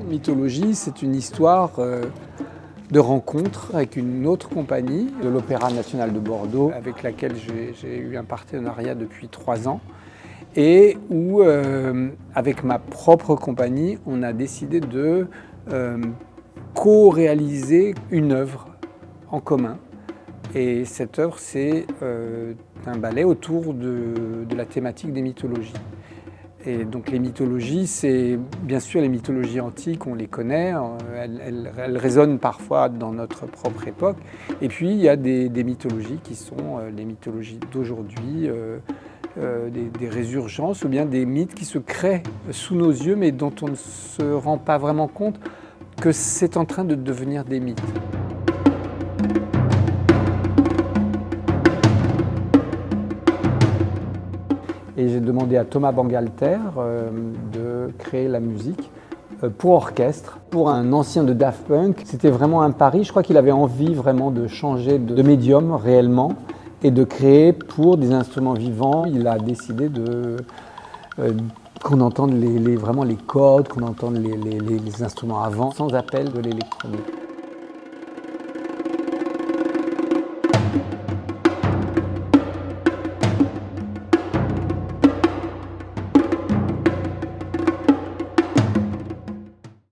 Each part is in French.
Mythologie, c'est une histoire de rencontre avec une autre compagnie de l'Opéra national de Bordeaux, avec laquelle j'ai eu un partenariat depuis 3 ans, et où, avec ma propre compagnie, on a décidé de co-réaliser une œuvre en commun. Et cette œuvre, c'est un ballet autour de la thématique des mythologies. Et donc les mythologies, c'est bien sûr les mythologies antiques, on les connaît, elles résonnent parfois dans notre propre époque. Et puis il y a des mythologies qui sont les mythologies d'aujourd'hui, des résurgences ou bien des mythes qui se créent sous nos yeux mais dont on ne se rend pas vraiment compte que c'est en train de devenir des mythes. Et j'ai demandé à Thomas Bangalter de créer la musique pour orchestre, pour un ancien de Daft Punk. C'était vraiment un pari. Je crois qu'il avait envie vraiment de changer de médium réellement et de créer pour des instruments vivants. Il a décidé qu'on entende vraiment les cordes, qu'on entende les instruments avant, sans appel de l'électronique.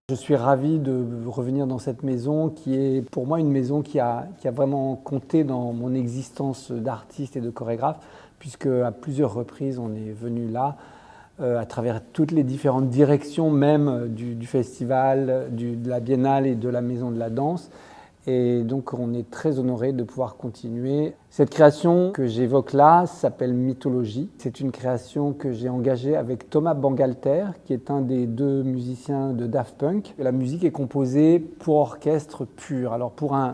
Je suis ravi de revenir dans cette maison qui est pour moi une maison qui a vraiment compté dans mon existence d'artiste et de chorégraphe, puisque à plusieurs reprises on est venu là à travers toutes les différentes directions même du festival, de la Biennale et de la Maison de la Danse. Et donc on est très honoré de pouvoir continuer. Cette création que j'évoque là s'appelle Mythologie. C'est une création que j'ai engagée avec Thomas Bangalter, qui est un des 2 musiciens de Daft Punk. La musique est composée pour orchestre pur. Alors pour un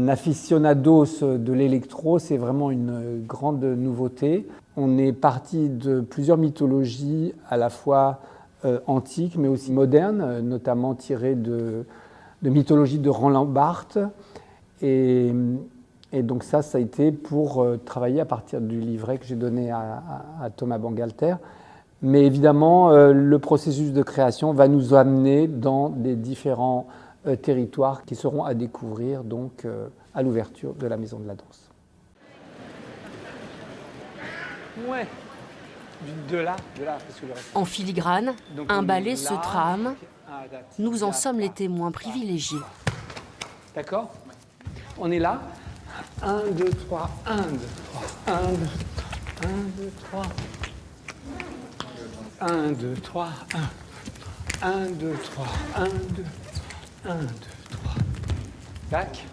aficionados de l'électro, c'est vraiment une grande nouveauté. On est parti de plusieurs mythologies à la fois antiques mais aussi modernes, notamment tirées de mythologie de Roland Barthes. Et donc ça a été pour travailler à partir du livret que j'ai donné à Thomas Bangalter. Mais évidemment, le processus de création va nous amener dans des différents territoires qui seront à découvrir donc, à l'ouverture de la Maison de la Danse. Ouais, de là, parce que le reste... En filigrane, donc un ballet se trame. Nous en sommes les témoins privilégiés. D'accord ? On est là. 1, 2, 3, 1, 2, 3, 1, 2, 1, 2, 3. 1, 2, 3, 1. 1, 2, 3, 1, 2, 1, 2, 3. Tac.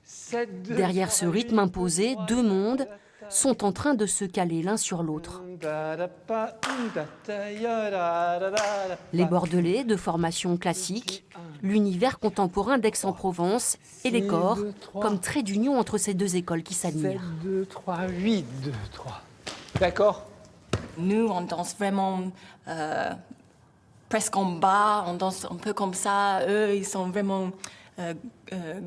7, 2, derrière ce rythme imposé, 2 mondes sont en train de se caler l'un sur l'autre. Les Bordelais de formation classique, l'univers contemporain d'Aix-en-Provence et les corps comme trait d'union entre ces 2 écoles qui s'admirent. 7, 2, 3, 8, 2, 3. D'accord ? Nous, on danse vraiment presque en bas, on danse un peu comme ça. Eux, ils sont vraiment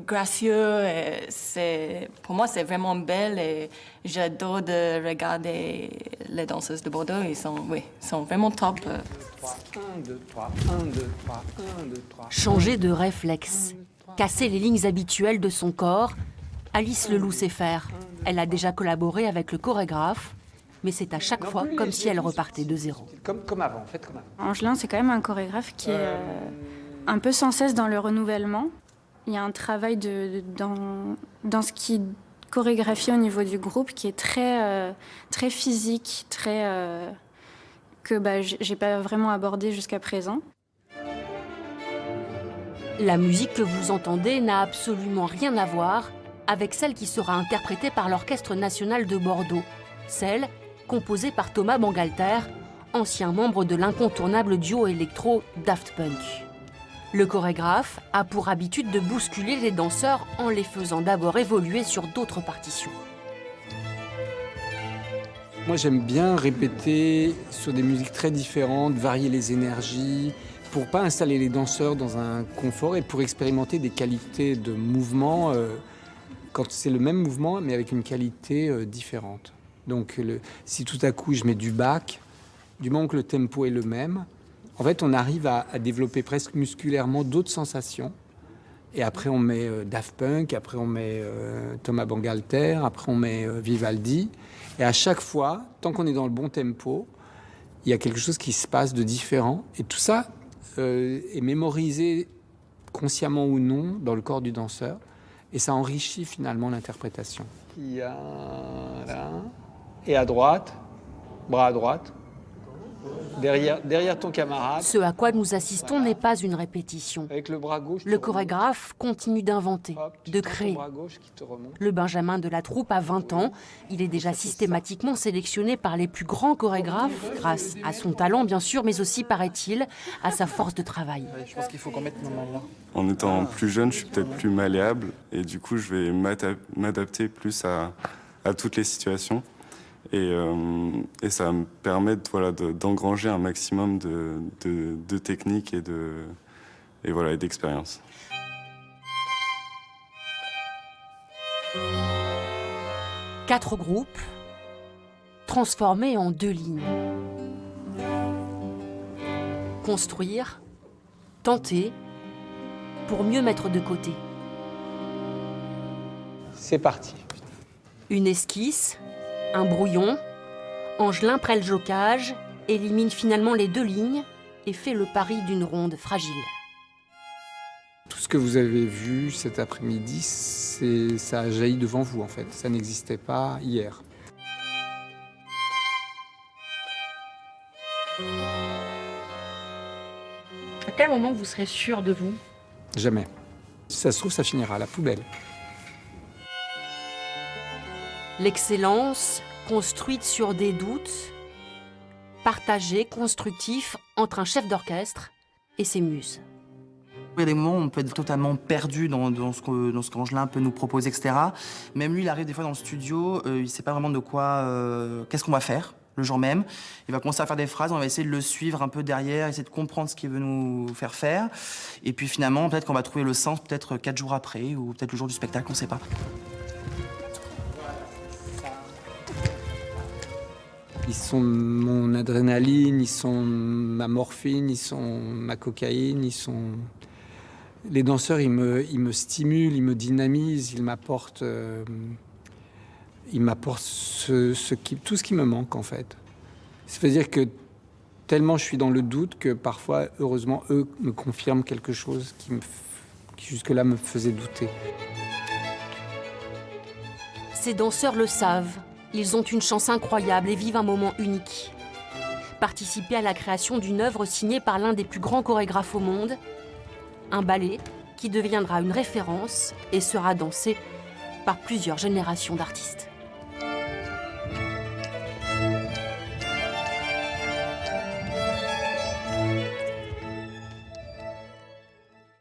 gracieux. Et pour moi, c'est vraiment belle et j'adore de regarder les danseuses de Bordeaux. Ils sont vraiment top. 1, 2, 3, 1, 2, 3, 1, 2, 3. Changer de réflexe, casser les lignes habituelles de son corps, Alice Leloup sait faire. Elle a déjà collaboré avec le chorégraphe, mais c'est à chaque fois comme si elle repartait de zéro. Comme avant, faites comme avant. Angelin, c'est quand même un chorégraphe qui est un peu sans cesse dans le renouvellement. Il y a un travail dans ce qui chorégraphie au niveau du groupe qui est très physique, que j'ai pas vraiment abordé jusqu'à présent. La musique que vous entendez n'a absolument rien à voir avec celle qui sera interprétée par l'Orchestre national de Bordeaux, celle composée par Thomas Bangalter, ancien membre de l'incontournable duo électro Daft Punk. Le chorégraphe a pour habitude de bousculer les danseurs en les faisant d'abord évoluer sur d'autres partitions. Moi, j'aime bien répéter sur des musiques très différentes, varier les énergies, pour ne pas installer les danseurs dans un confort et pour expérimenter des qualités de mouvement quand c'est le même mouvement, mais avec une qualité différente. Donc, si tout à coup je mets du Bach, du moment que le tempo est le même, En fait, on arrive à développer presque musculairement d'autres sensations. Et après, on met Daft Punk, après on met Thomas Bangalter, après on met Vivaldi. Et à chaque fois, tant qu'on est dans le bon tempo, il y a quelque chose qui se passe de différent. Et tout ça est mémorisé consciemment ou non dans le corps du danseur. Et ça enrichit finalement l'interprétation. Il y a là, et à droite, bras à droite, derrière ton camarade. Ce à quoi nous assistons n'est pas une répétition. Avec le bras gauche. Le chorégraphe continue d'inventer, de créer. Le Benjamin de la troupe a 20 ans. Il est déjà systématiquement sélectionné par les plus grands chorégraphes, grâce à son talent bien sûr, mais aussi, paraît-il, à sa force de travail. Je pense qu'il faut qu'on mette nos mains là. En étant plus jeune, je suis peut-être plus malléable et du coup, je vais m'adapter plus à toutes les situations. Et ça va me permettre d'engranger un maximum de techniques et d'expérience. Quatre groupes transformés en 2 lignes. Construire, tenter, pour mieux mettre de côté. C'est parti. Une esquisse, un brouillon, Angelin Prel-Jocage élimine finalement les 2 lignes et fait le pari d'une ronde fragile. Tout ce que vous avez vu cet après-midi, ça a jailli devant vous en fait. Ça n'existait pas hier. À quel moment vous serez sûr de vous ? Jamais. Si ça se trouve, ça finira à la poubelle. L'excellence construite sur des doutes, partagée, constructif entre un chef d'orchestre et ses muses. Il y a des moments où on peut être totalement perdu dans ce qu'Angelin peut nous proposer, etc. Même lui, il arrive des fois dans le studio, il ne sait pas vraiment de quoi, qu'est-ce qu'on va faire le jour même. Il va commencer à faire des phrases, on va essayer de le suivre un peu derrière, essayer de comprendre ce qu'il veut nous faire faire. Et puis finalement, peut-être qu'on va trouver le sens peut-être 4 jours après, ou peut-être le jour du spectacle, on ne sait pas. Ils sont mon adrénaline, ils sont ma morphine, ils sont ma cocaïne, Les danseurs, ils me stimulent, ils me dynamisent, ils m'apportent tout ce qui me manque en fait. C'est-à-dire que tellement je suis dans le doute que parfois, heureusement, eux me confirment quelque chose qui jusque-là me faisait douter. Ces danseurs le savent. Ils ont une chance incroyable et vivent un moment unique. Participer à la création d'une œuvre signée par l'un des plus grands chorégraphes au monde, un ballet qui deviendra une référence et sera dansé par plusieurs générations d'artistes.